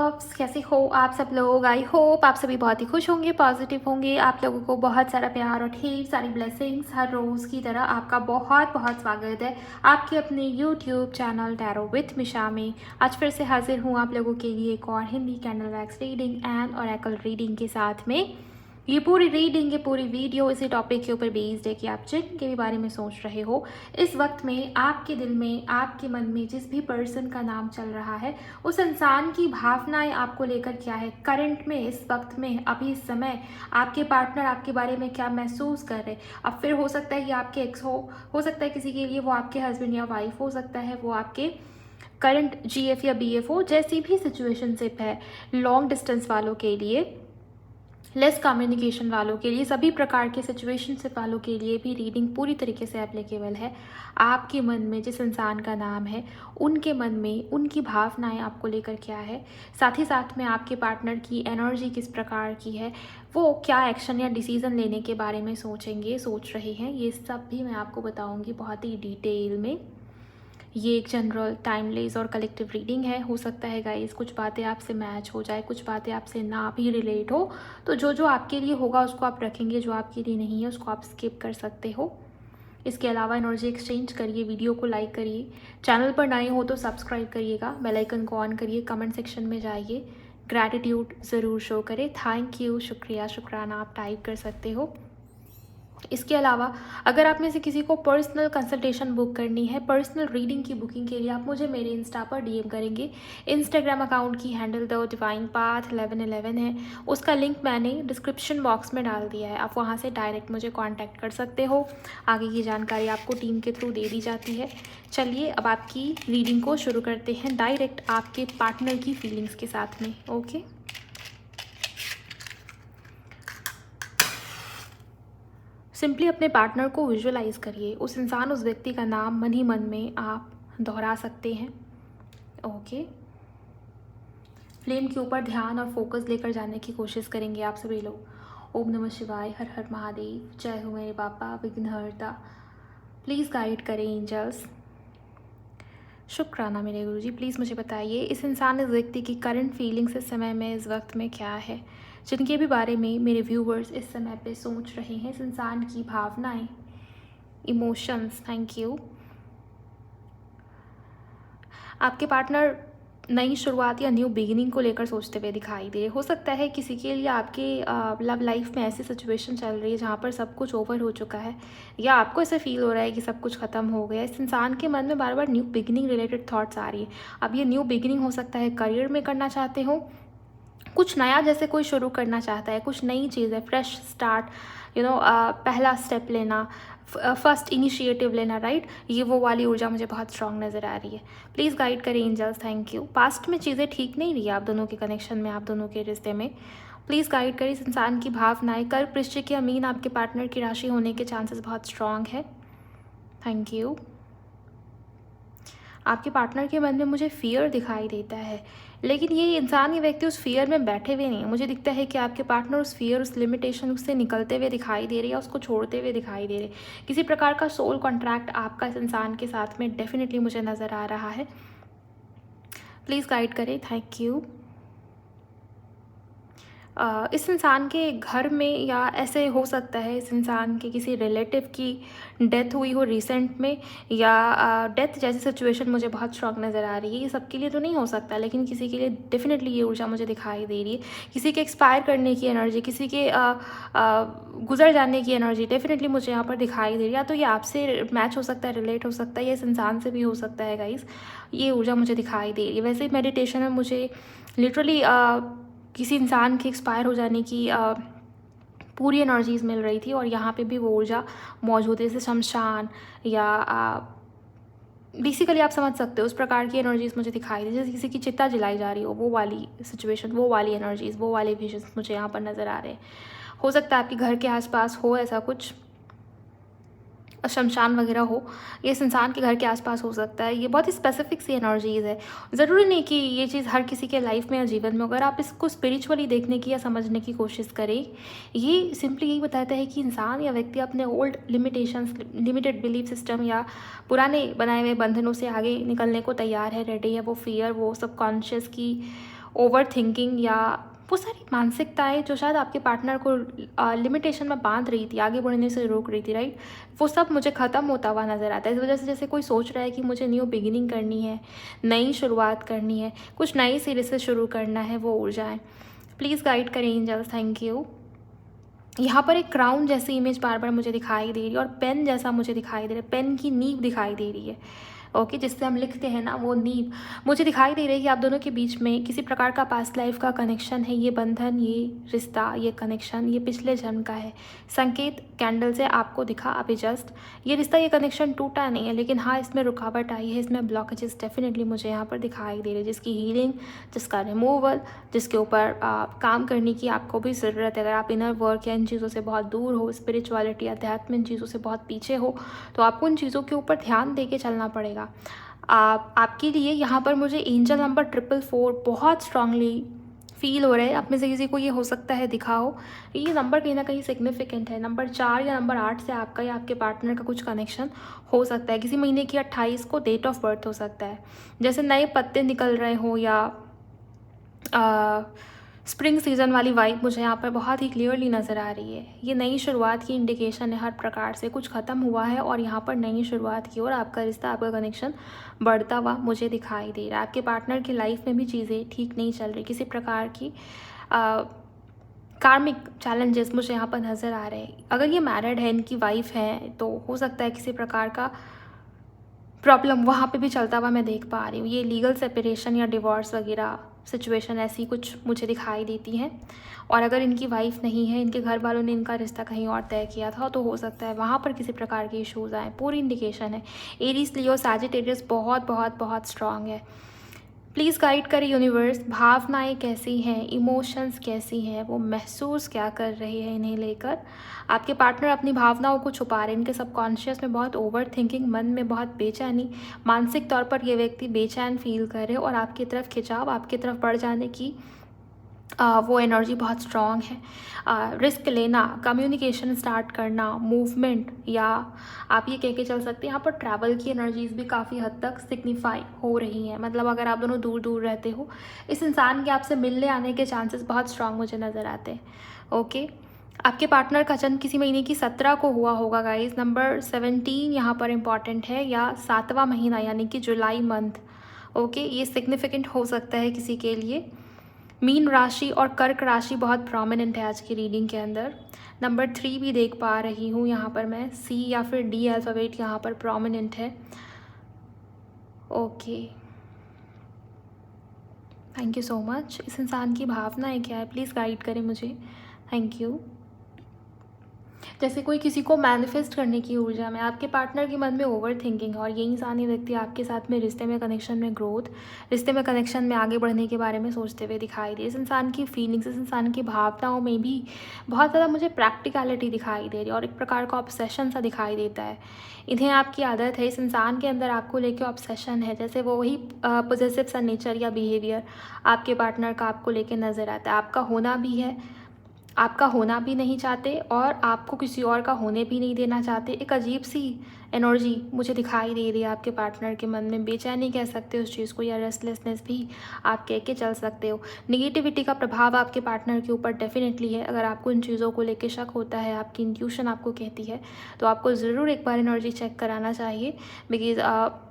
Loves, कैसे हो आप सब लोग। आई होप आप सभी बहुत ही खुश होंगे, पॉजिटिव होंगे। आप लोगों को बहुत सारा प्यार और ढेर सारी ब्लेसिंग्स हर रोज़ की तरह। आपका बहुत बहुत स्वागत है आपके अपने यूट्यूब चैनल टैरो विथ मिशा में। आज फिर से हाजिर हूँ आप लोगों के लिए एक और Hindi candle wax reading and oracle reading के साथ में। ये पूरी रीडिंग, ये पूरी वीडियो इसी टॉपिक के ऊपर बेस्ड है कि आप जिनके भी बारे में सोच रहे हो इस वक्त में, आपके दिल में, आपके मन में जिस भी पर्सन का नाम चल रहा है, उस इंसान की भावनाएं आपको लेकर क्या है करंट में, इस वक्त में, अभी इस समय आपके पार्टनर आपके बारे में क्या महसूस कर रहे। अब फिर हो सकता है कि आपके एक्स हो सकता है किसी के लिए वो आपके हस्बैंड या वाइफ हो सकता है, वो आपके करंट जीएफ या बीएफ हो, जैसी भी सिचुएशनशिप है। लॉन्ग डिस्टेंस वालों के लिए, लेस कम्युनिकेशन वालों के लिए, सभी प्रकार के सिचुएशनशिप वालों के लिए भी रीडिंग पूरी तरीके से एप्लीकेबल है। आपके मन में जिस इंसान का नाम है, उनके मन में उनकी भावनाएं आपको लेकर क्या है, साथ ही साथ में आपके पार्टनर की एनर्जी किस प्रकार की है, वो क्या एक्शन या डिसीज़न लेने के बारे में सोच रहे हैं, ये सब भी मैं आपको बताऊंगी बहुत ही डिटेल में। ये एक जनरल, टाइमलेस और कलेक्टिव रीडिंग है। हो सकता है गाइस कुछ बातें आपसे मैच हो जाए, कुछ बातें आपसे ना भी रिलेट हो, तो जो जो आपके लिए होगा उसको आप रखेंगे, जो आपके लिए नहीं है उसको आप स्किप कर सकते हो। इसके अलावा एनर्जी एक्सचेंज करिए, वीडियो को लाइक करिए, चैनल पर नए हो तो सब्सक्राइब करिएगा, बेल आइकन को ऑन करिए, कमेंट सेक्शन में जाइए, ग्रैटिट्यूड ज़रूर शो करें, थैंक यू, शुक्रिया, शुक्राना आप टाइप कर सकते हो। इसके अलावा अगर आप में से किसी को पर्सनल कंसल्टेशन बुक करनी है, पर्सनल रीडिंग की बुकिंग के लिए आप मुझे मेरे इंस्टा पर डीएम करेंगे। इंस्टाग्राम अकाउंट की हैंडल द डिवाइन पाथ 1111 है, उसका लिंक मैंने डिस्क्रिप्शन बॉक्स में डाल दिया है, आप वहां से डायरेक्ट मुझे कांटेक्ट कर सकते हो। आगे की जानकारी आपको टीम के थ्रू दे दी जाती है। चलिए अब आपकी रीडिंग को शुरू करते हैं डायरेक्ट आपके पार्टनर की फीलिंग्स के साथ में। ओके, सिंपली अपने पार्टनर को विजुअलाइज करिए, उस इंसान, उस व्यक्ति का नाम मन ही मन में आप दोहरा सकते हैं। ओके, फ्लेम के ऊपर ध्यान और फोकस लेकर जाने की कोशिश करेंगे आप सभी लोग। ओम नमः शिवाय, हर हर महादेव, जय हो मेरे बाबा विघ्नहर्ता। प्लीज़ गाइड करें एंजल्स। शुक्राना मेरे गुरुजी, प्लीज़ मुझे बताइए इस इंसान, इस व्यक्ति की करंट फीलिंग्स इस समय में, इस वक्त में क्या है, जिनके भी बारे में मेरे व्यूवर्स इस समय पे सोच रहे हैं। इस इंसान की भावनाएं, इमोशंस, थैंक यू। आपके पार्टनर नई शुरुआत या न्यू बिगिनिंग को लेकर सोचते हुए दिखाई दे। हो सकता है किसी के लिए आपके लव लाइफ में ऐसी सिचुएशन चल रही है जहाँ पर सब कुछ ओवर हो चुका है, या आपको ऐसा फील हो रहा है कि सब कुछ ख़त्म हो गया। इस इंसान के मन में बार बार न्यू बिगिनिंग रिलेटेड थॉट्स आ रही है। अब ये न्यू बिगिनिंग हो सकता है करियर में करना चाहते हो, कुछ नया जैसे कोई शुरू करना चाहता है, कुछ नई चीज़ है, फ्रेश स्टार्ट, पहला स्टेप लेना, फर्स्ट इनिशिएटिव लेना, राइट। ये वो वाली ऊर्जा मुझे बहुत स्ट्रांग नज़र आ रही है। प्लीज़ गाइड करें एंजल्स, थैंक यू। पास्ट में चीज़ें ठीक नहीं रही आप दोनों के कनेक्शन में, आप दोनों के रिश्ते में, प्लीज़ गाइड करें इस इंसान की भावनाएं। कर्क, वृश्चिक या मीन आपके पार्टनर की राशि होने के चांसेस बहुत स्ट्रांग है, थैंक यू। आपके पार्टनर के मन में मुझे फियर दिखाई देता है, लेकिन ये इंसान, ये व्यक्ति उस फियर में बैठे हुए नहीं है। मुझे दिखता है कि आपके पार्टनर उस फियर, उस लिमिटेशन उससे निकलते हुए दिखाई दे रही है, उसको छोड़ते हुए दिखाई दे रहे। किसी प्रकार का सोल कॉन्ट्रैक्ट आपका इस इंसान के साथ में डेफिनेटली मुझे नज़र आ रहा है। प्लीज़ गाइड करें, थैंक यू। इस इंसान के घर में, या ऐसे हो सकता है इस इंसान के किसी रिलेटिव की डेथ हुई हो रिसेंट में, या डेथ जैसी सिचुएशन मुझे बहुत स्ट्रांग नज़र आ रही है। ये सबके लिए तो नहीं हो सकता, लेकिन किसी के लिए डेफिनेटली ये ऊर्जा मुझे दिखाई दे रही है। किसी के एक्सपायर करने की एनर्जी, किसी के गुजर जाने की एनर्जी डेफिनेटली मुझे यहाँ पर दिखाई दे रही है। या तो ये आपसे मैच हो सकता है, रिलेट हो सकता है, या इस इंसान से भी हो सकता है गाइस। ये ऊर्जा मुझे दिखाई दे रही है। वैसे मेडिटेशन में मुझे लिटरली किसी इंसान के एक्सपायर हो जाने की पूरी एनर्जीज मिल रही थी, और यहाँ पे भी वो ऊर्जा मौजूद है, जैसे शमशान, या बेसिकली आप समझ सकते हो उस प्रकार की एनर्जीज मुझे दिखाई दी, जैसे किसी की चिता जलाई जा रही हो, वो वाली सिचुएशन, वो वाली एनर्जीज, वो वाले विजन्स मुझे यहाँ पर नज़र आ रहे हैं। हो सकता है आपके घर के आसपास हो ऐसा कुछ, शमशान वगैरह हो, ये इस इंसान के घर के आसपास हो सकता है। ये बहुत ही स्पेसिफिक सी एनर्जीज़ है, ज़रूरी नहीं कि ये चीज़ हर किसी के लाइफ में या जीवन में। अगर आप इसको स्पिरिचुअली देखने की या समझने की कोशिश करें, ये सिंपली यही बताता है कि इंसान या व्यक्ति अपने old limitations, limited belief system या पुराने बनाए हुए बंधनों से आगे निकलने को तैयार है, रेडी है। वो फियर, वो सबकॉन्शियस की ओवर थिंकिंग या वो सारी मानसिकताएं जो शायद आपके पार्टनर को लिमिटेशन में बांध रही थी, आगे बढ़ने से रोक रही थी, राइट, वो सब मुझे ख़त्म होता हुआ नज़र आता है। इस वजह से जैसे कोई सोच रहा है कि मुझे न्यू बिगिनिंग करनी है, नई शुरुआत करनी है, कुछ नए सिरे से शुरू करना है, वो ऊर्जाएं प्लीज़ गाइड करें एंजल्स। Thank you. यहाँ पर एक क्राउन जैसी इमेज बार बार मुझे दिखाई दे रही है और पेन जैसा मुझे दिखाई दे रहा है, पेन की नींव दिखाई दे रही है। ओके, जिससे हम लिखते हैं ना, वो नींव मुझे दिखाई दे रही है कि आप दोनों के बीच में किसी प्रकार का पास्ट लाइफ का कनेक्शन है। ये बंधन, ये रिश्ता, ये कनेक्शन, ये पिछले जन्म का है। संकेत कैंडल से आपको दिखा अभी जस्ट। ये रिश्ता, ये कनेक्शन टूटा नहीं है, लेकिन हाँ, इसमें रुकावट आई है, इसमें ब्लॉकेजेस डेफिनेटली मुझे यहाँ पर दिखाई दे रही है, जिसकी हीलिंग, जिसका रिमूवल, जिसके ऊपर काम करने की आपको भी ज़रूरत है। अगर आप इनर वर्क या इन चीज़ों से बहुत दूर हो, स्पिरिचुअलिटी, अध्यात्म, इन चीज़ों से बहुत पीछे हो, तो आपको उन चीज़ों के ऊपर ध्यान दे के चलना पड़ेगा। आपके लिए यहाँ पर मुझे एंजल नंबर 444 बहुत स्ट्रांगली फील हो रहा है। आप में से किसी को ये हो सकता है दिखा हो, ये नंबर कहीं ना कहीं सिग्निफिकेंट है। नंबर 4 या नंबर 8 से आपका या आपके पार्टनर का कुछ कनेक्शन हो सकता है। किसी महीने की 28 को डेट ऑफ बर्थ हो सकता है। जैसे नए पत्ते निकल रहे हो या स्प्रिंग सीजन वाली वाइब मुझे यहाँ पर बहुत ही क्लियरली नज़र आ रही है। ये नई शुरुआत की इंडिकेशन है। हर प्रकार से कुछ ख़त्म हुआ है और यहाँ पर नई शुरुआत की और आपका रिश्ता, आपका कनेक्शन बढ़ता हुआ मुझे दिखाई दे रहा है। आपके पार्टनर की लाइफ में भी चीज़ें ठीक नहीं चल रही, किसी प्रकार की कार्मिक चैलेंजेस मुझे यहाँ पर नज़र आ रहे हैं। अगर ये मैरिड है, इनकी वाइफ है, तो हो सकता है किसी प्रकार का प्रॉब्लम वहाँ पे भी चलता हुआ मैं देख पा रही हूँ। ये लीगल सेपरेशन या डिवोर्स वगैरह सिचुएशन ऐसी कुछ मुझे दिखाई देती हैं। और अगर इनकी वाइफ नहीं है, इनके घर वालों ने इनका रिश्ता कहीं और तय किया था, तो हो सकता है वहाँ पर किसी प्रकार के इश्यूज़ आए। पूरी इंडिकेशन है। एरीज, लियो, सैजिटेरियस बहुत बहुत बहुत स्ट्रांग है। प्लीज़ गाइड करें यूनिवर्स, भावनाएं कैसी हैं, इमोशंस कैसी हैं, वो महसूस क्या कर रहे हैं इन्हें लेकर। आपके पार्टनर अपनी भावनाओं को छुपा रहे हैं। इनके सबकॉन्शियस में बहुत ओवर थिंकिंग, मन में बहुत बेचैनी, मानसिक तौर पर ये व्यक्ति बेचैन फील कर रहे हैं और आपकी तरफ खिंचाव, आपकी तरफ बढ़ जाने की वो एनर्जी बहुत स्ट्रॉन्ग है। रिस्क लेना, कम्युनिकेशन स्टार्ट करना, मूवमेंट, या आप ये कह के चल सकते हैं यहाँ पर ट्रैवल की एनर्जीज भी काफ़ी हद तक सिग्निफाई हो रही हैं। मतलब अगर आप दोनों दूर दूर रहते हो, इस इंसान के आपसे मिलने आने के चांसेस बहुत स्ट्रांग मुझे नज़र आते हैं। ओके, आपके पार्टनर का जन्म किसी महीने की 17 को हुआ होगा गाइज। नंबर 17 यहाँ पर इम्पॉर्टेंट है, या 7वां महीना यानी कि जुलाई मंथ। ओके, ये सिग्निफिकेंट हो सकता है किसी के लिए। मीन राशि और कर्क राशि बहुत प्रोमिनेंट है आज की रीडिंग के अंदर। नंबर 3 भी देख पा रही हूँ यहाँ पर मैं, सी या फिर डी अल्फ़ाबेट यहाँ पर प्रोमिनेंट है। Okay, thank you so much. इस इंसान की भावनाएं क्या है, प्लीज़ गाइड करें मुझे। Thank you. जैसे कोई किसी को मैनिफेस्ट करने की ऊर्जा में, आपके पार्टनर के मन में ओवर थिंकिंग, और ये इंसान, ये व्यक्ति आपके साथ में रिश्ते में, कनेक्शन में ग्रोथ, रिश्ते में कनेक्शन में आगे बढ़ने के बारे में सोचते हुए दिखाई दे। इस इंसान की फीलिंग्स, इस इंसान की भावनाओं में भी बहुत ज़्यादा मुझे प्रैक्टिकलिटी दिखाई दे रही है और एक प्रकार का ऑब्सेशन सा दिखाई देता है। इन्हें आपकी आदत है, इस इंसान के अंदर आपको लेके ऑब्सेशन है। जैसे वो वही पॉजिटिव सा नेचर या बिहेवियर आपके पार्टनर का आपको लेके नज़र आता है। आपका होना भी है, आपका होना भी नहीं चाहते और आपको किसी और का होने भी नहीं देना चाहते। एक अजीब सी एनर्जी मुझे दिखाई दे रही है आपके पार्टनर के मन में। बेचैनी कह सकते हो उस चीज़ को, या रेस्टलेसनेस भी आप कह के चल सकते हो। निगेटिविटी का प्रभाव आपके पार्टनर के ऊपर डेफिनेटली है। अगर आपको इन चीज़ों को लेके शक होता है, आपकी इंट्यूशन आपको कहती है, तो आपको ज़रूर एक बार एनर्जी चेक कराना चाहिए। बिकॉज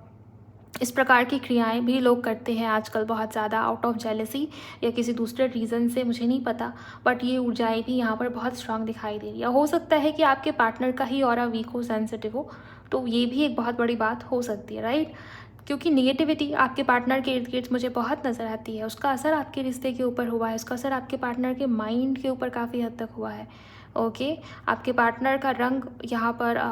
इस प्रकार की क्रियाएं भी लोग करते हैं आजकल बहुत ज़्यादा, आउट ऑफ जेलसी या किसी दूसरे रीज़न से, मुझे नहीं पता, बट ये ऊर्जाएं भी यहाँ पर बहुत स्ट्रांग दिखाई दे रही है। हो सकता है कि आपके पार्टनर का ही ऑरा वीक हो, सेंसिटिव हो, तो ये भी एक बहुत बड़ी बात हो सकती है, राइट। क्योंकि निगेटिविटी आपके पार्टनर के इर्द गिर्द मुझे बहुत नज़र आती है। उसका असर आपके रिश्ते के ऊपर हुआ है, उसका असर आपके पार्टनर के माइंड के ऊपर काफ़ी हद तक हुआ है। ओके, आपके पार्टनर का रंग यहाँ पर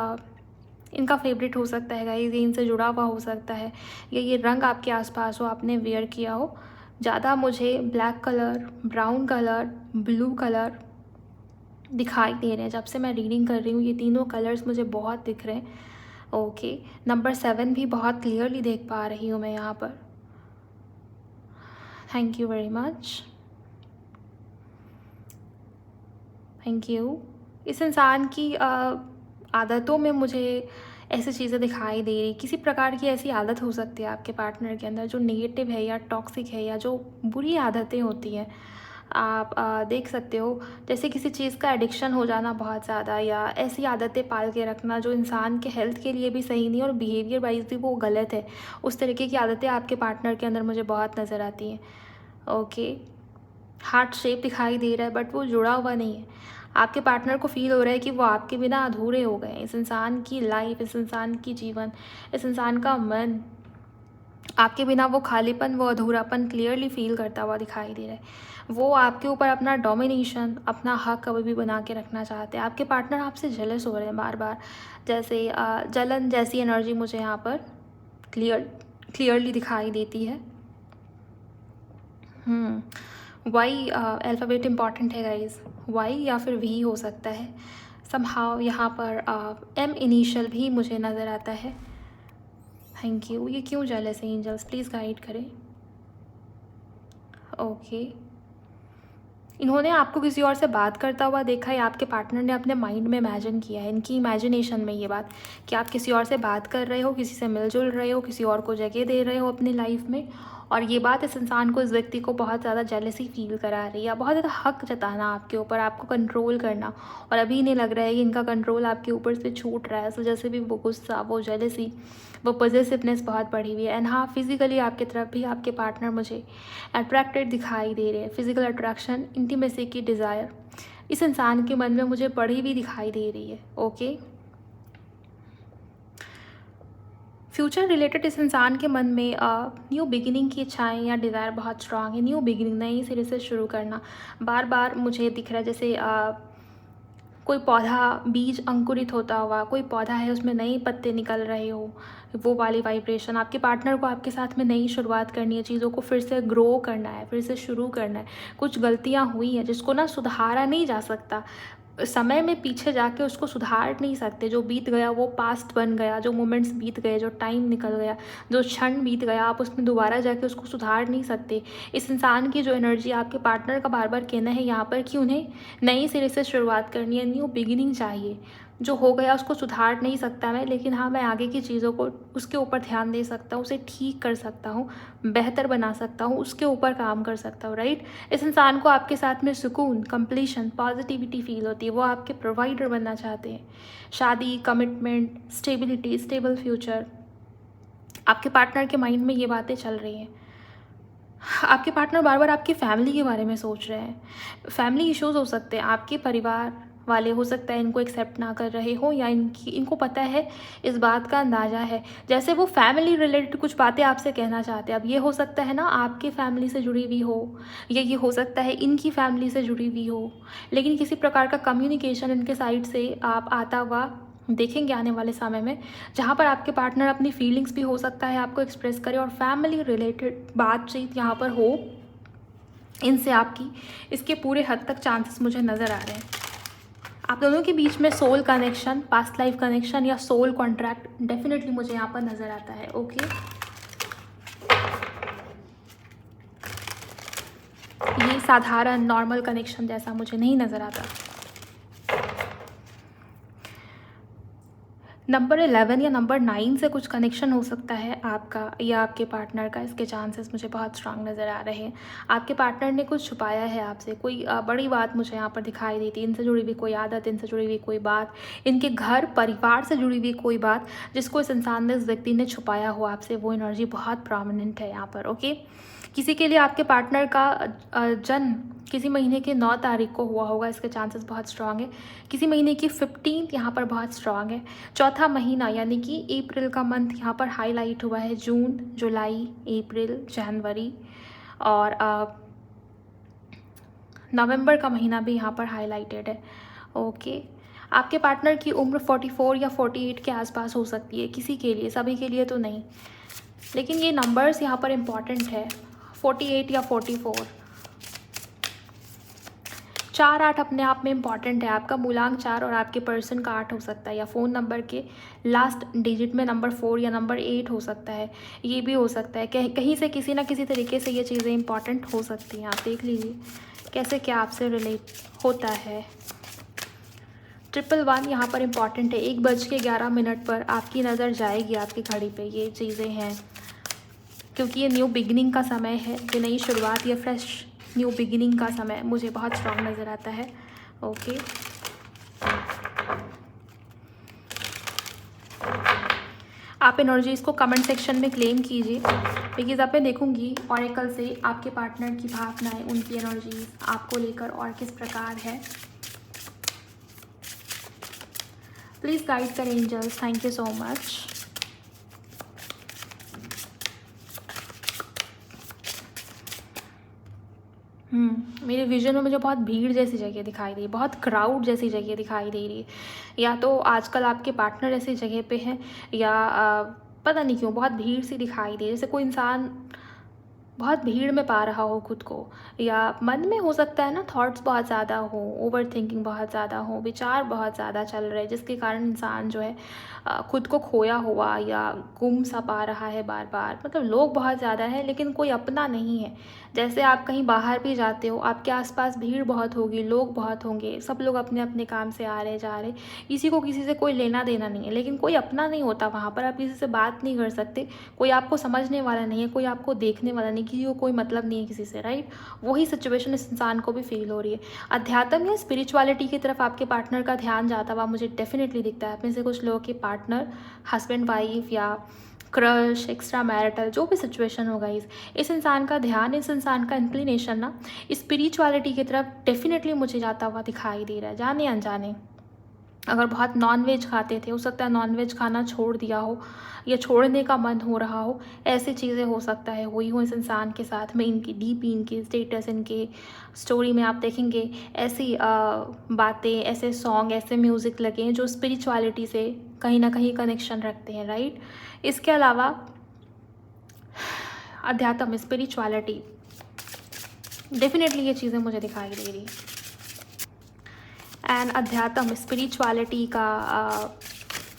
इनका फेवरेट हो सकता है गाइस, ये इनसे जुड़ा हुआ हो सकता है, या ये रंग आपके आसपास हो, आपने वेयर किया हो। ज़्यादा मुझे black colour, brown colour, blue colour दिखाई दे रहे हैं। जब से मैं रीडिंग कर रही हूँ ये तीनों कलर्स मुझे बहुत दिख रहे हैं। ओके, नंबर 7 भी बहुत क्लियरली देख पा रही हूँ मैं यहाँ पर। Thank you very much, thank you. इस इंसान की आदतों में मुझे ऐसी चीज़ें दिखाई दे रही। किसी प्रकार की ऐसी आदत हो सकती है आपके पार्टनर के अंदर जो नेगेटिव है या टॉक्सिक है या जो बुरी आदतें होती हैं। आप देख सकते हो जैसे किसी चीज़ का एडिक्शन हो जाना बहुत ज़्यादा, या ऐसी आदतें पाल के रखना जो इंसान के हेल्थ के लिए भी सही नहीं और बिहेवियर वाइज भी वो गलत है। उस तरीके की आदतें आपके पार्टनर के अंदर मुझे बहुत नज़र आती हैं। ओके, हार्ट शेप दिखाई दे रहा है बट वो जुड़ा हुआ नहीं है। आपके पार्टनर को फील हो रहा है कि वो आपके बिना अधूरे हो गए। इस इंसान की लाइफ, इस इंसान की जीवन, इस इंसान का मन आपके बिना वो खालीपन, वो अधूरापन क्लियरली फील करता हुआ दिखाई दे रहा है। वो आपके ऊपर अपना डोमिनेशन, अपना हक कभी भी बना के रखना चाहते हैं। आपके पार्टनर आपसे जेलस हो रहे हैं बार बार, जैसे जलन जैसी एनर्जी मुझे यहाँ पर क्लियरली दिखाई देती है। वाई अल्फ़ाबेट इम्पॉर्टेंट है गाइज, वाई या फिर वी हो सकता है। समहाउ यहाँ पर एम इनिशियल भी मुझे नज़र आता है। Thank you. ये क्यों जेलस है एंजल्स, प्लीज़ गाइड करें। ओके, इन्होंने आपको किसी और से बात करता हुआ देखा है, आपके पार्टनर ने अपने माइंड में इमेजिन किया है, इनकी इमेजिनेशन में ये बात कि आप किसी और से बात कर रहे हो, किसी से मिलजुल रहे हो, किसी और को जगह दे रहे हो अपनी लाइफ में। और ये बात इस इंसान को, इस व्यक्ति को बहुत ज़्यादा जेलसी फील करा रही है, बहुत ज़्यादा हक जताना आपके ऊपर, आपको कंट्रोल करना। और अभी इन्हें लग रहा है कि इनका कंट्रोल आपके ऊपर से छूट रहा है, इस वजह से भी वो गुस्सा, वो जेलसी, वो पॉजिटिवनेस बहुत बढ़ी हुई है। एंड हाँ, फिजिकली आपकी तरफ भी आपके पार्टनर मुझे अट्रैक्टेड दिखाई दे रहे हैं। फिजिकल अट्रैक्शन, इंटीमेसी की डिज़ायर इस इंसान के मन में मुझे बढ़ी हुई दिखाई दे रही है। ओके, फ्यूचर रिलेटेड इस इंसान के मन में न्यू बिगिनिंग की इच्छाएं या डिज़ायर बहुत स्ट्रांग है। न्यू बिगिनिंग, नई सिरे से शुरू करना बार बार मुझे दिख रहा है। जैसे कोई पौधा, बीज अंकुरित होता हुआ कोई पौधा है, उसमें नए पत्ते निकल रहे हो, वो वाली वाइब्रेशन। आपके पार्टनर को आपके साथ में नई शुरुआत करनी है, चीज़ों को फिर से ग्रो करना है, फिर से शुरू करना है। कुछ गलतियाँ हुई हैं जिसको ना सुधारा नहीं जा सकता, समय में पीछे जाके उसको सुधार नहीं सकते। जो बीत गया वो पास्ट बन गया, जो मोमेंट्स बीत गए, जो टाइम निकल गया, जो क्षण बीत गया, आप उसमें दोबारा जाके उसको सुधार नहीं सकते। इस इंसान की जो एनर्जी, आपके पार्टनर का बार बार कहना है यहाँ पर कि उन्हें नई सिरे से शुरुआत करनी है, न्यू बिगिनिंग चाहिए। जो हो गया उसको सुधार नहीं सकता मैं, लेकिन हाँ, मैं आगे की चीज़ों को, उसके ऊपर ध्यान दे सकता हूँ, उसे ठीक कर सकता हूँ, बेहतर बना सकता हूँ, उसके ऊपर काम कर सकता हूँ। राइट, इस इंसान को आपके साथ में सुकून, कंप्लीशन, पॉजिटिविटी फील होती है। वो आपके प्रोवाइडर बनना चाहते हैं। शादी, कमिटमेंट, स्टेबिलिटी, स्टेबल फ्यूचर, आपके पार्टनर के माइंड में ये बातें चल रही हैं। आपके पार्टनर बार बार आपकी फैमिली के बारे में सोच रहे हैं। फैमिली इश्यूज हो सकते हैं, आपके परिवार वाले हो सकता है इनको एक्सेप्ट ना कर रहे हो, या इनको पता है, इस बात का अंदाज़ा है, जैसे वो फैमिली रिलेटेड कुछ बातें आपसे कहना चाहते हैं। अब ये हो सकता है ना आपके फैमिली से जुड़ी हुई हो, या ये हो सकता है इनकी फैमिली से जुड़ी हुई हो, लेकिन किसी प्रकार का कम्युनिकेशन इनके साइड से आप आता हुआ देखेंगे आने वाले समय में, जहाँ पर आपके पार्टनर अपनी फीलिंग्स भी हो सकता है आपको एक्सप्रेस करे, और फैमिली रिलेटेड बातचीत यहाँ पर हो इनसे आपकी। इसके पूरे हद तक चांसेस मुझे नज़र आ रहे हैं। आप दोनों के बीच में soul connection, past life connection या सोल कॉन्ट्रैक्ट डेफिनेटली मुझे यहाँ पर नज़र आता है। ओके, ये साधारण नॉर्मल कनेक्शन जैसा मुझे नहीं नज़र आता। नंबर 11 या नंबर 9 से कुछ कनेक्शन हो सकता है आपका या आपके पार्टनर का। इसके चांसेस मुझे बहुत स्ट्रांग नज़र आ रहे हैं। आपके पार्टनर ने कुछ छुपाया है आपसे, कोई बड़ी बात मुझे यहाँ पर दिखाई देती है। इनसे जुड़ी हुई कोई आदत, इनसे जुड़ी हुई कोई बात, इनके घर परिवार से जुड़ी हुई कोई बात जिसको इस इंसान ने, इस व्यक्ति ने छुपाया हो आपसे, वो एनर्जी बहुत प्रोमिनेंट है यहाँ पर। ओके, किसी के लिए आपके पार्टनर का जन्म किसी महीने के 9 तारीख को हुआ होगा, इसके चांसेस बहुत स्ट्रांग है। किसी महीने की 15 यहाँ पर बहुत स्ट्रांग है। चौथा महीना यानी कि अप्रैल का मंथ यहाँ पर हाईलाइट हुआ है। जून, जुलाई, अप्रैल, जनवरी और नवंबर का महीना भी यहाँ पर हाईलाइटेड है। ओके, आपके पार्टनर की उम्र 44 या 48 के आसपास हो सकती है किसी के लिए, सभी के लिए तो नहीं, लेकिन ये नंबर्स यहाँ पर इम्पॉर्टेंट है, 48 या 44। 4-8 अपने आप में इम्पॉर्टेंट है। आपका मूलांक 4 और आपके पर्सन का 8 हो सकता है, या फ़ोन नंबर के लास्ट डिजिट में नंबर 4 या नंबर 8 हो सकता है। ये भी हो सकता है कहीं से किसी ना किसी तरीके से ये चीज़ें इंपॉर्टेंट हो सकती हैं। आप देख लीजिए कैसे क्या आपसे रिलेट होता है। 111 यहाँ पर इम्पॉर्टेंट है। 1:11 पर आपकी नज़र जाएगी आपकी घड़ी पे, ये चीज़ें हैं, क्योंकि ये न्यू बिगिनिंग का समय है, ये नई शुरुआत, ये फ्रेश न्यू बिगिनिंग का समय मुझे बहुत स्ट्रॉन्ग नज़र आता है। ओके, आप एनर्जीज़ को कमेंट सेक्शन में क्लेम कीजिए, बिकॉज अब मैं देखूंगी ऑरेकल से आपके पार्टनर की भावनाएं, उनकी एनर्जीज आपको लेकर और किस प्रकार है। प्लीज़ गाइड करें angels, thank you so much. मेरे विजन में मुझे बहुत भीड़ जैसी जगह दिखाई दे रही है, बहुत क्राउड जैसी जगह दिखाई दे रही है। या तो आजकल आपके पार्टनर ऐसी जगह पे हैं, या पता नहीं क्यों बहुत भीड़ सी दिखाई दे रही है, जैसे कोई इंसान बहुत भीड़ में पा रहा हो खुद को, या मन में हो सकता है ना थॉट्स बहुत ज़्यादा हो, ओवर थिंकिंग बहुत ज़्यादा हो, विचार बहुत ज़्यादा चल रहे, जिसके कारण इंसान जो है खुद को खोया हुआ या गुम सा पा रहा है बार बार। मतलब लोग बहुत ज़्यादा है लेकिन कोई अपना नहीं है। जैसे आप कहीं बाहर भी जाते हो, आपके आसपास भीड़ बहुत होगी, लोग बहुत होंगे, सब लोग अपने अपने काम से आ रहे जा रहे, किसी को किसी से कोई लेना देना नहीं है, लेकिन कोई अपना नहीं होता वहाँ पर। आप किसी से बात नहीं कर सकते, कोई आपको समझने वाला नहीं है, कोई आपको देखने वाला नहीं, किसी को कोई मतलब नहीं है किसी से, राइट। वही सिचुएशन इस इंसान को भी फील हो रही है। अध्यात्म या स्पिरिचुअलिटी की तरफ आपके पार्टनर का ध्यान जाता हुआ मुझे डेफिनेटली दिखता है। आप में से कुछ लोगों के पार्टनर, हस्बैंड वाइफ या क्रश, एक्स्ट्रा मैरिटल, जो भी सिचुएशन होगा, इस इंसान का ध्यान, इस इंसान का इंक्लिनेशन ना स्पिरिचुअलिटी की तरफ डेफिनेटली मुझे जाता हुआ दिखाई दे रहा है, जाने अनजाने। अगर बहुत नॉनवेज खाते थे, हो सकता है नॉनवेज खाना छोड़ दिया हो या छोड़ने का मन हो रहा हो, ऐसी चीज़ें हो सकता है हुई हो इस इंसान के साथ में। इनकी डीपी, इनके स्टेटस, इनके स्टोरी में आप देखेंगे ऐसी बातें, ऐसे सॉन्ग, ऐसे म्यूज़िक लगे हैं जो स्पिरिचुअलिटी से कहीं ना कहीं कनेक्शन रखते हैं, राइट। इसके अलावा अध्यात्म, स्पिरिचुअलिटी, डेफिनेटली ये चीज़ें मुझे दिखाई दे रही। एंड अध्यात्म, स्पिरिचुअलिटी का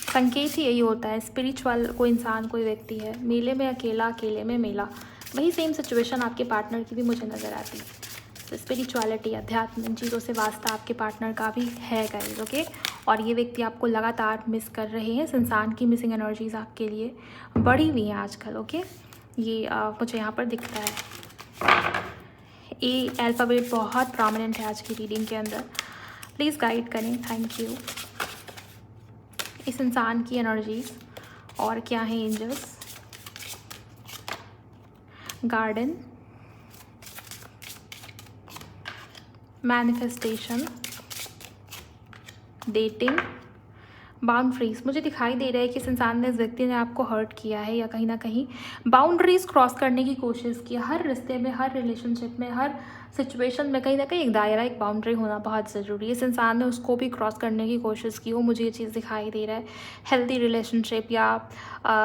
संकेत ही यही होता है। स्पिरिचुअल कोई इंसान, कोई व्यक्ति है, मेले में अकेला, अकेले में मेला, वही सेम सिचुएशन आपके पार्टनर की भी मुझे नज़र आती है। तो स्पिरिचुअलिटी, अध्यात्म, इन चीज़ों से वास्ता आपके पार्टनर का भी है गाइस, ओके। और ये व्यक्ति आपको लगातार मिस कर रहे हैं। इस इंसान की मिसिंग एनर्जीज आपके लिए बढ़ी हुई हैं आजकल, ओके। ये मुझे यहाँ पर दिखता है। ए अल्फ़ाबेट बहुत प्रोमिनेंट है आज की रीडिंग के अंदर। प्लीज़ गाइड करें, थैंक यू। इस इंसान की एनर्जीज और क्या है angels. Garden, manifestation, dating, boundaries. मुझे दिखाई दे रहा है कि इस इंसान ने, इस व्यक्ति ने आपको हर्ट किया है या कहीं ना कहीं बाउंड्रीज क्रॉस करने की कोशिश की। हर रिश्ते में, हर रिलेशनशिप में, हर सिचुएशन में कहीं ना कहीं एक दायरा, एक बाउंड्री होना बहुत ज़रूरी है। इस इंसान ने उसको भी क्रॉस करने की कोशिश की हो, मुझे ये चीज़ दिखाई दे रहा है। हेल्दी रिलेशनशिप या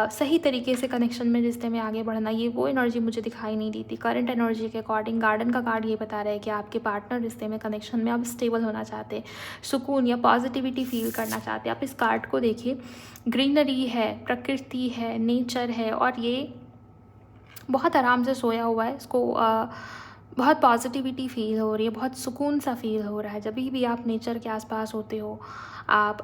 सही तरीके से कनेक्शन में, रिश्ते में आगे बढ़ना, ये वो एनर्जी मुझे दिखाई नहीं दी थी। करंट एनर्जी के अकॉर्डिंग गार्डन का कार्ड ये बता रहा है कि आपके पार्टनर रिश्ते में, कनेक्शन में आप स्टेबल होना चाहते हैं, सुकून या पॉजिटिविटी फील करना चाहते हैं। आप इस कार्ड को देखिए, ग्रीनरी है, प्रकृति है, नेचर है, और ये बहुत आराम से सोया हुआ है। इसको बहुत पॉजिटिविटी फील हो रही है, बहुत सुकून सा फील हो रहा है। जब भी आप नेचर के आसपास होते हो, आप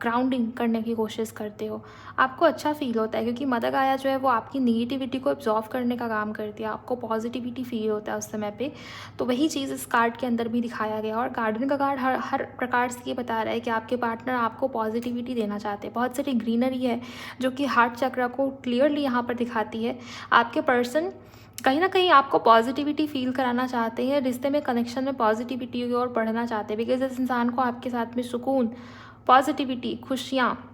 ग्राउंडिंग करने की कोशिश करते हो, आपको अच्छा फील होता है, क्योंकि मदर गाया जो है वो आपकी नेगेटिविटी को एब्जॉर्व करने का काम करती है। आपको पॉजिटिविटी फील होता है उस समय पे। तो वही चीज़ इस कार्ड के अंदर भी दिखाया गया। और गार्डन का कार्ड हर प्रकार से ये बता रहा है कि आपके पार्टनर आपको पॉजिटिविटी देना चाहते हैं। बहुत सारी ग्रीनरी है जो कि हार्ट चक्र को क्लियरली यहाँ पर दिखाती है। आपके पर्सन कहीं ना कहीं आपको पॉजिटिविटी फील कराना चाहते हैं, रिश्ते में, कनेक्शन में पॉजिटिविटी की ओर बढ़ना चाहते हैं, बिकॉज इस इंसान को आपके साथ में सुकून, पॉजिटिविटी, खुशियाँ,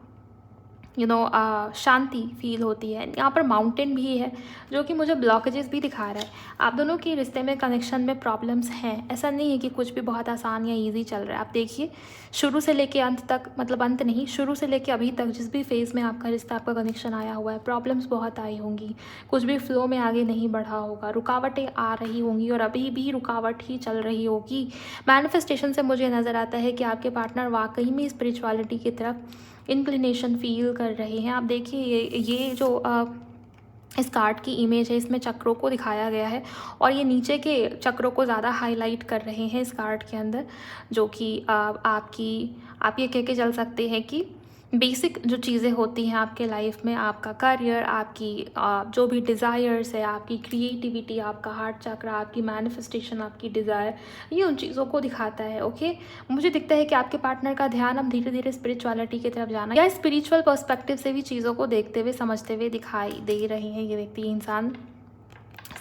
शांति फील होती है। यहाँ पर माउंटेन भी है जो कि मुझे ब्लॉकेजेस भी दिखा रहा है। आप दोनों के रिश्ते में, कनेक्शन में प्रॉब्लम्स हैं। ऐसा नहीं है कि कुछ भी बहुत आसान या इजी चल रहा है। आप देखिए शुरू से लेके अंत तक, मतलब अंत नहीं, शुरू से लेके अभी तक जिस भी फेज़ में आपका रिश्ता, आपका कनेक्शन आया हुआ है, प्रॉब्लम्स बहुत आई होंगी, कुछ भी फ्लो में आगे नहीं बढ़ा होगा, रुकावटें आ रही होंगी और अभी भी रुकावट ही चल रही होगी। मैनिफेस्टेशन से मुझे नज़र आता है कि आपके पार्टनर वाकई में स्पिरिचुअलिटी की तरफ इंक्लिनेशन फील कर रहे हैं। आप देखिए ये जो इस कार्ड की इमेज है, इसमें चक्रों को दिखाया गया है और ये नीचे के चक्रों को ज़्यादा हाईलाइट कर रहे हैं इस कार्ड के अंदर, जो कि आप ये कह के चल सकते हैं कि बेसिक जो चीज़ें होती हैं आपके लाइफ में, आपका करियर, आपकी जो भी डिज़ायर्स है, आपकी क्रिएटिविटी, आपका हार्ट चक्र, आपकी मैनिफेस्टेशन, आपकी डिज़ायर, ये उन चीज़ों को दिखाता है। ओके, मुझे दिखता है कि आपके पार्टनर का ध्यान अब धीरे धीरे स्पिरिचुअलिटी की तरफ जाना या स्पिरिचुअल पर्सपेक्टिव से भी चीज़ों को देखते हुए समझते हुए दिखाई दे रहे हैं ये व्यक्ति, इंसान।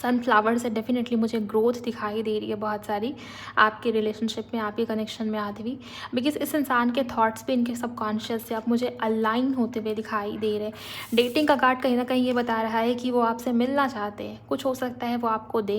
सनफ्लावर से डेफिनेटली मुझे ग्रोथ दिखाई दे रही है बहुत सारी आपके रिलेशनशिप में, आपके कनेक्शन में आती हुई, बिकॉज इस इंसान के थॉट्स पे, इनके सबकॉन्शियस से आप मुझे अलाइन होते हुए दिखाई दे रहे हैं। डेटिंग का कार्ड कहीं ना कहीं ये बता रहा है कि वो आपसे मिलना चाहते हैं, कुछ हो सकता है वो आपको दे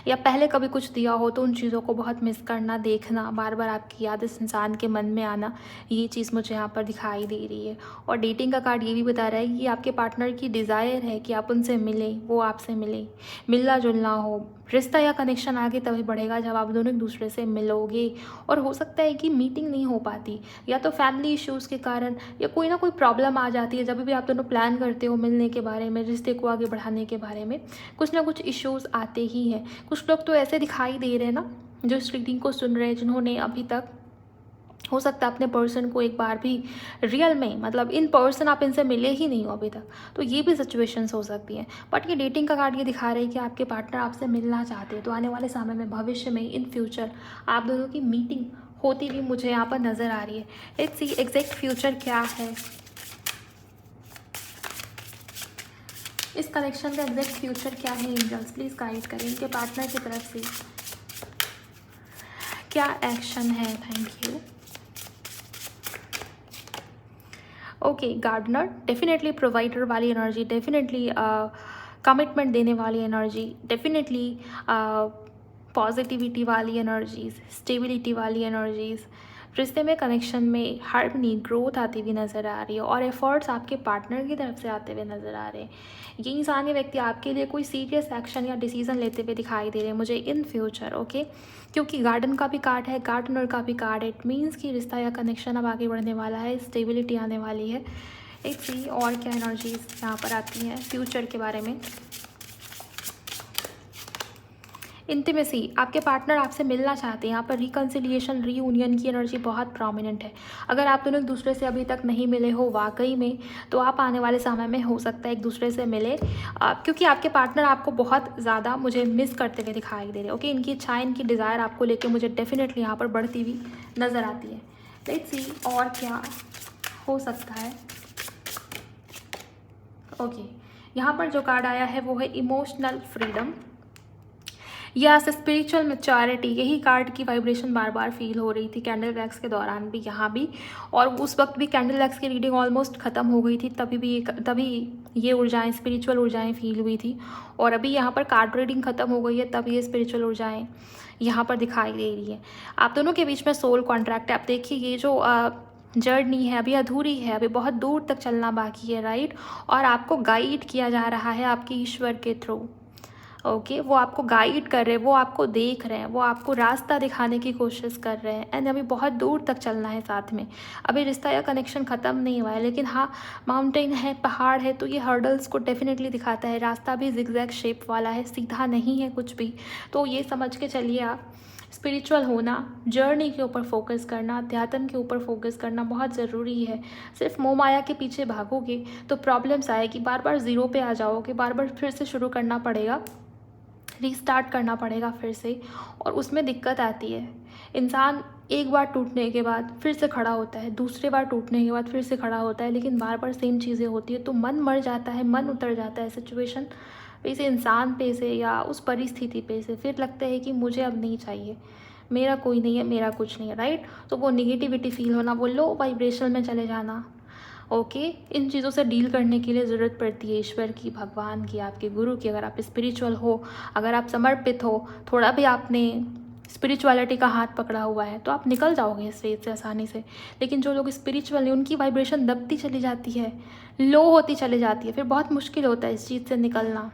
या पहले कभी कुछ दिया हो तो उन चीज़ों को बहुत मिस करना, देखना, बार बार आपकी याद इस इंसान के मन में आना, ये चीज़ मुझे यहाँ पर दिखाई दे रही है। और डेटिंग का कार्ड ये भी बता रहा है कि आपके पार्टनर की डिज़ायर है कि आप उनसे मिलें, वो आपसे मिलें, मिलना जुलना हो, रिश्ता या कनेक्शन आगे तभी बढ़ेगा जब आप दोनों एक दूसरे से मिलोगे। और हो सकता है कि मीटिंग नहीं हो पाती, या तो फैमिली इश्यूज़ के कारण, या कोई ना कोई प्रॉब्लम आ जाती है। जब भी आप दोनों प्लान करते हो मिलने के बारे में, रिश्ते को आगे बढ़ाने के बारे में, कुछ ना कुछ इश्यूज़ आते ही हैं। कुछ लोग तो ऐसे दिखाई दे रहे हैं ना, जो इस रीडिंग को सुन रहे हैं, जिन्होंने अभी तक हो सकता है अपने पर्सन को एक बार भी रियल में, मतलब इन पर्सन आप इनसे मिले ही नहीं हो अभी तक, तो ये भी सिचुएशंस हो सकती हैं। बट ये डेटिंग का कार्ड ये दिखा रहे हैं कि आपके पार्टनर आपसे मिलना चाहते हैं, तो आने वाले समय में, भविष्य में, इन फ्यूचर आप दोनों की मीटिंग होती हुई मुझे यहाँ पर नज़र आ रही है। लेट्स सी एग्जैक्ट फ्यूचर क्या है, इस कनेक्शन का एग्जैक्ट फ्यूचर क्या है। एंजल्स प्लीज़ गाइड करें, इनके पार्टनर की तरफ से क्या एक्शन है। Thank you. Okay, gardener definitely provider वाली एनर्जी, डेफिनेटली कमिटमेंट देने वाली एनर्जी, डेफिनेटली पॉजिटिविटी वाली एनर्जीज, स्टेबिलिटी वाली एनर्जीज, रिश्ते में, कनेक्शन में हार्मनी, ग्रोथ आती हुई नज़र आ रही है और एफर्ट्स आपके पार्टनर की तरफ से आते हुए नज़र आ रहे हैं। ये इंसान, ये व्यक्ति आपके लिए कोई सीरियस एक्शन या डिसीजन लेते हुए दिखाई दे रहे हैं मुझे इन फ्यूचर। ओके, क्योंकि गार्डन का भी कार्ड है, गार्डनर का भी कार्ड है, इट मीन्स कि रिश्ता या कनेक्शन अब आगे बढ़ने वाला है, स्टेबिलिटी आने वाली है। एक सी और क्या एनर्जीज यहाँ पर आती हैं फ्यूचर के बारे में। इंटीमेसी, आपके पार्टनर आपसे मिलना चाहते हैं, यहाँ पर रिकन्सिलिएशन, रीयूनियन की एनर्जी बहुत प्रोमिनेंट है। अगर आप दोनों एक दूसरे से अभी तक नहीं मिले हो वाकई में, तो आप आने वाले समय में हो सकता है एक दूसरे से मिले, क्योंकि आपके पार्टनर आपको बहुत ज़्यादा मुझे मिस करते हुए दिखाई दे रहे हैं। ओके, इनकी इच्छाएं, इनकी डिज़ायर आपको लेके मुझे डेफिनेटली यहाँ पर बढ़ती हुई नज़र आती है। लेट्स सी और क्या हो सकता है। ओके, यहाँ पर जो कार्ड आया है वो है इमोशनल फ्रीडम या स्पिरिचुअल मैच्योरिटी। यही कार्ड की वाइब्रेशन बार बार फील हो रही थी कैंडल वैक्स के दौरान भी, यहाँ भी, और उस वक्त भी कैंडल वैक्स की रीडिंग ऑलमोस्ट ख़त्म हो गई थी, तभी ये ऊर्जाएं, स्पिरिचुअल ऊर्जाएं फील हुई थी। और अभी यहाँ पर कार्ड रीडिंग ख़त्म हो गई है, तब ये स्पिरिचुअल ऊर्जाएं यहाँ पर दिखाई दे रही है। आप दोनों के बीच में सोल कॉन्ट्रैक्ट है। आप देखिए, ये जो जर्नी है अभी अधूरी है, अभी बहुत दूर तक चलना बाकी है, राइट। और आपको गाइड किया जा रहा है आपके ईश्वर के थ्रू। ओके, वो आपको गाइड कर रहे हैं, वो आपको देख रहे हैं, वो आपको रास्ता दिखाने की कोशिश कर रहे हैं। एंड अभी बहुत दूर तक चलना है साथ में। अभी रिश्ता या कनेक्शन ख़त्म नहीं हुआ है, लेकिन हाँ, माउंटेन है, पहाड़ है, तो ये हर्डल्स को डेफिनेटली दिखाता है। रास्ता भी जिगजैग शेप वाला है, सीधा नहीं है कुछ भी। तो ये समझ के चलिए, आप स्पिरिचुअल होना, जर्नी के ऊपर फोकस करना, अध्यात्म के ऊपर फोकस करना बहुत ज़रूरी है। सिर्फ मोह माया के पीछे भागोगे तो प्रॉब्लम्स आएगी, बार बार ज़ीरो पे आ जाओगे, बार बार फिर से शुरू करना पड़ेगा, रीस्टार्ट करना पड़ेगा फिर से, और उसमें दिक्कत आती है। इंसान एक बार टूटने के बाद फिर से खड़ा होता है, दूसरे बार टूटने के बाद फिर से खड़ा होता है, लेकिन बार बार सेम चीज़ें होती है, तो मन मर जाता है, मन उतर जाता है सिचुएशन पे से, इंसान पे से, या उस परिस्थिति पे से। फिर लगता है कि मुझे अब नहीं चाहिए, मेरा कोई नहीं है, मेरा कुछ नहीं है, राइट। तो वो निगेटिविटी फील होना, वो लो वाइब्रेशन में चले जाना। ओके, इन चीज़ों से डील करने के लिए ज़रूरत पड़ती है ईश्वर की, भगवान की, आपके गुरु की। अगर आप स्पिरिचुअल हो, अगर आप समर्पित हो, थोड़ा भी आपने स्पिरिचुअलिटी का हाथ पकड़ा हुआ है, तो आप निकल जाओगे इस फेज से आसानी से। लेकिन जो लोग स्पिरिचुअल हैं, उनकी वाइब्रेशन दबती चली जाती है, लो होती चली जाती है, फिर बहुत मुश्किल होता है इस चीज़ से निकलना।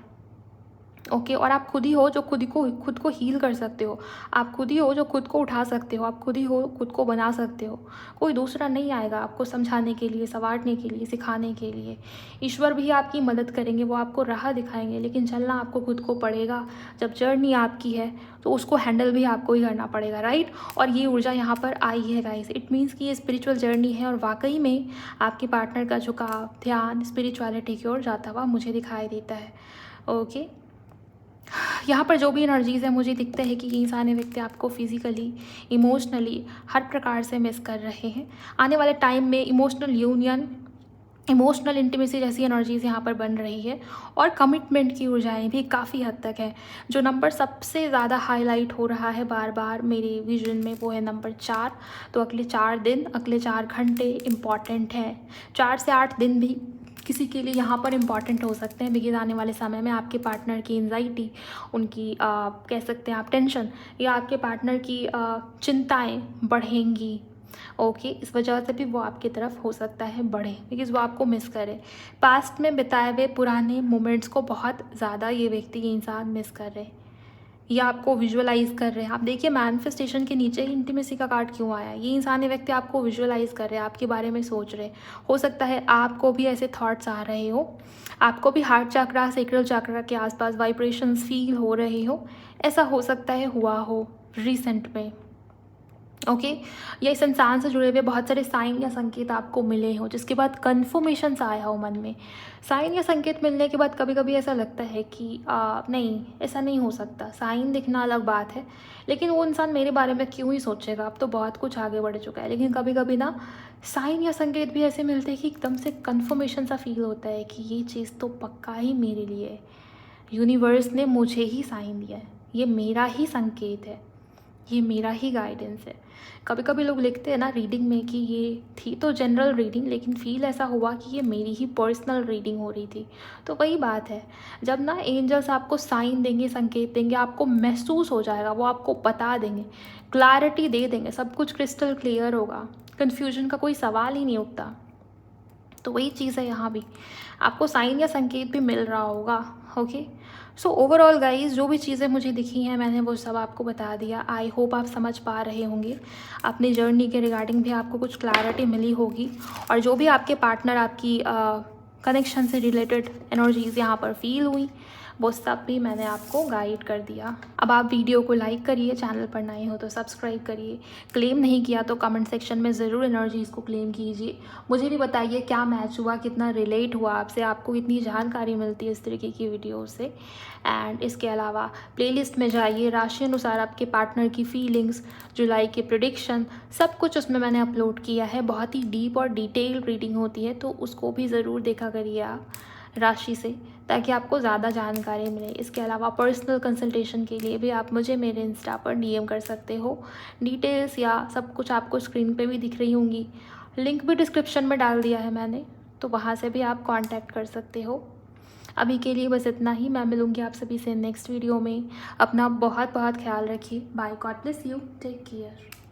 ओके और आप खुद ही हो जो खुद को हील कर सकते हो। आप खुद ही हो जो खुद को उठा सकते हो। आप खुद ही हो खुद को बना सकते हो। कोई दूसरा नहीं आएगा आपको समझाने के लिए, संवारने के लिए, सिखाने के लिए। ईश्वर भी आपकी मदद करेंगे, वो आपको राह दिखाएंगे, लेकिन चलना आपको खुद को पड़ेगा। जब जर्नी आपकी है तो उसको हैंडल भी आपको ही करना पड़ेगा, राइट। और ये ऊर्जा यहाँ पर आई है गाइस, इट मीन्स कि ये स्पिरिचुअल जर्नी है और वाकई में आपके पार्टनर का झुकाव, ध्यान स्पिरिचुअलिटी की ओर जाता हुआ मुझे दिखाई देता है। ओके यहाँ पर जो भी एनर्जीज़ है मुझे दिखता है कि ये सारे व्यक्ति आपको फिजिकली, इमोशनली हर प्रकार से मिस कर रहे हैं। आने वाले टाइम में इमोशनल यूनियन, इमोशनल इंटीमेसी जैसी एनर्जीज़ यहाँ पर बन रही है और कमिटमेंट की ऊर्जाएं भी काफ़ी हद तक है। जो नंबर सबसे ज़्यादा हाईलाइट हो रहा है बार बार मेरे विजन में वो है नंबर 4। तो अगले 4 दिन, अगले 4 घंटे इम्पॉर्टेंट हैं। 4 से 8 दिन भी किसी के लिए यहाँ पर इम्पॉर्टेंट हो सकते हैं, बिकॉज आने वाले समय में आपके पार्टनर की एंजाइटी, उनकी कह सकते हैं आप टेंशन, या आपके पार्टनर की चिंताएं बढ़ेंगी। ओके इस वजह से भी वो आपकी तरफ हो सकता है बढ़े, बिकॉज वो आपको मिस करे। पास्ट में बिताए हुए पुराने मोमेंट्स को बहुत ज़्यादा ये व्यक्ति, ये इंसान मिस कर रहे, या आपको विजुअलाइज कर रहे हैं। आप देखिए मैनिफेस्टेशन के नीचे ही इंटीमेसी का कार्ड क्यों आया। ये इंसान, ये व्यक्ति आपको विजुअलाइज कर रहे हैं, आपके बारे में सोच रहे। हो सकता है आपको भी ऐसे थॉट्स आ रहे हो, आपको भी हार्ट चक्रा, सेक्रल चक्रा के आसपास वाइब्रेशंस फील हो रहे हो। ऐसा हो सकता है हुआ हो रिसेंट में। ओके या इस इंसान से जुड़े हुए बहुत सारे साइन या संकेत आपको मिले हो, जिसके बाद कन्फर्मेशन आया हो मन में। साइन या संकेत मिलने के बाद कभी कभी ऐसा लगता है कि नहीं, ऐसा नहीं हो सकता। साइन दिखना अलग बात है, लेकिन वो इंसान मेरे बारे में क्यों ही सोचेगा, अब तो बहुत कुछ आगे बढ़ चुका है। लेकिन कभी कभी ना साइन या संकेत भी ऐसे मिलते हैं कि एकदम से कन्फर्मेशन सा फील होता है कि ये चीज़ तो पक्का ही मेरे लिए है, यूनिवर्स ने मुझे ही साइन दिया है, ये मेरा ही संकेत है, ये मेरा ही गाइडेंस है। कभी कभी लोग लिखते हैं ना रीडिंग में कि ये थी तो जनरल रीडिंग, लेकिन फील ऐसा हुआ कि ये मेरी ही पर्सनल रीडिंग हो रही थी। तो वही बात है, जब ना एंजल्स आपको साइन देंगे, संकेत देंगे, आपको महसूस हो जाएगा, वो आपको बता देंगे, क्लैरिटी दे देंगे, सब कुछ क्रिस्टल क्लियर होगा, कन्फ्यूजन का कोई सवाल ही नहीं उठता। तो वही चीज़ है यहाँ भी, आपको साइन या संकेत भी मिल रहा होगा। ओके सो ओवरऑल गाइज जो भी चीज़ें मुझे दिखी हैं मैंने वो सब आपको बता दिया। आई होप आप समझ पा रहे होंगे, अपनी जर्नी के रिगार्डिंग भी आपको कुछ क्लैरिटी मिली होगी। और जो भी आपके पार्टनर, आपकी कनेक्शन से रिलेटेड एनर्जीज़ यहाँ पर फील हुई, वो सब भी मैंने आपको गाइड कर दिया। अब आप वीडियो को लाइक करिए, चैनल पर नए हो तो सब्सक्राइब करिए, क्लेम नहीं किया तो कमेंट सेक्शन में ज़रूर एनर्जीज़ को क्लेम कीजिए। मुझे भी बताइए क्या मैच हुआ, कितना रिलेट हुआ आपसे, आपको कितनी जानकारी मिलती है इस तरीके की वीडियो से। एंड इसके अलावा प्लेलिस्ट में जाइए, राशि अनुसार आपके पार्टनर की फीलिंग्स, जुलाई के प्रेडिक्शन, सब कुछ उसमें मैंने अपलोड किया है। बहुत ही डीप और डिटेल रीडिंग होती है, तो उसको भी ज़रूर देखा करिए आप राशि से, ताकि आपको ज़्यादा जानकारी मिले। इसके अलावा पर्सनल कंसल्टेशन के लिए भी आप मुझे मेरे इंस्टा पर डीएम कर सकते हो। डिटेल्स या सब कुछ आपको स्क्रीन पे भी दिख रही होंगी, लिंक भी डिस्क्रिप्शन में डाल दिया है मैंने, तो वहाँ से भी आप कांटेक्ट कर सकते हो। अभी के लिए बस इतना ही, मैं मिलूँगी आप सभी से नेक्स्ट वीडियो में। अपना बहुत बहुत ख्याल रखिए। Bye, God bless you, take care.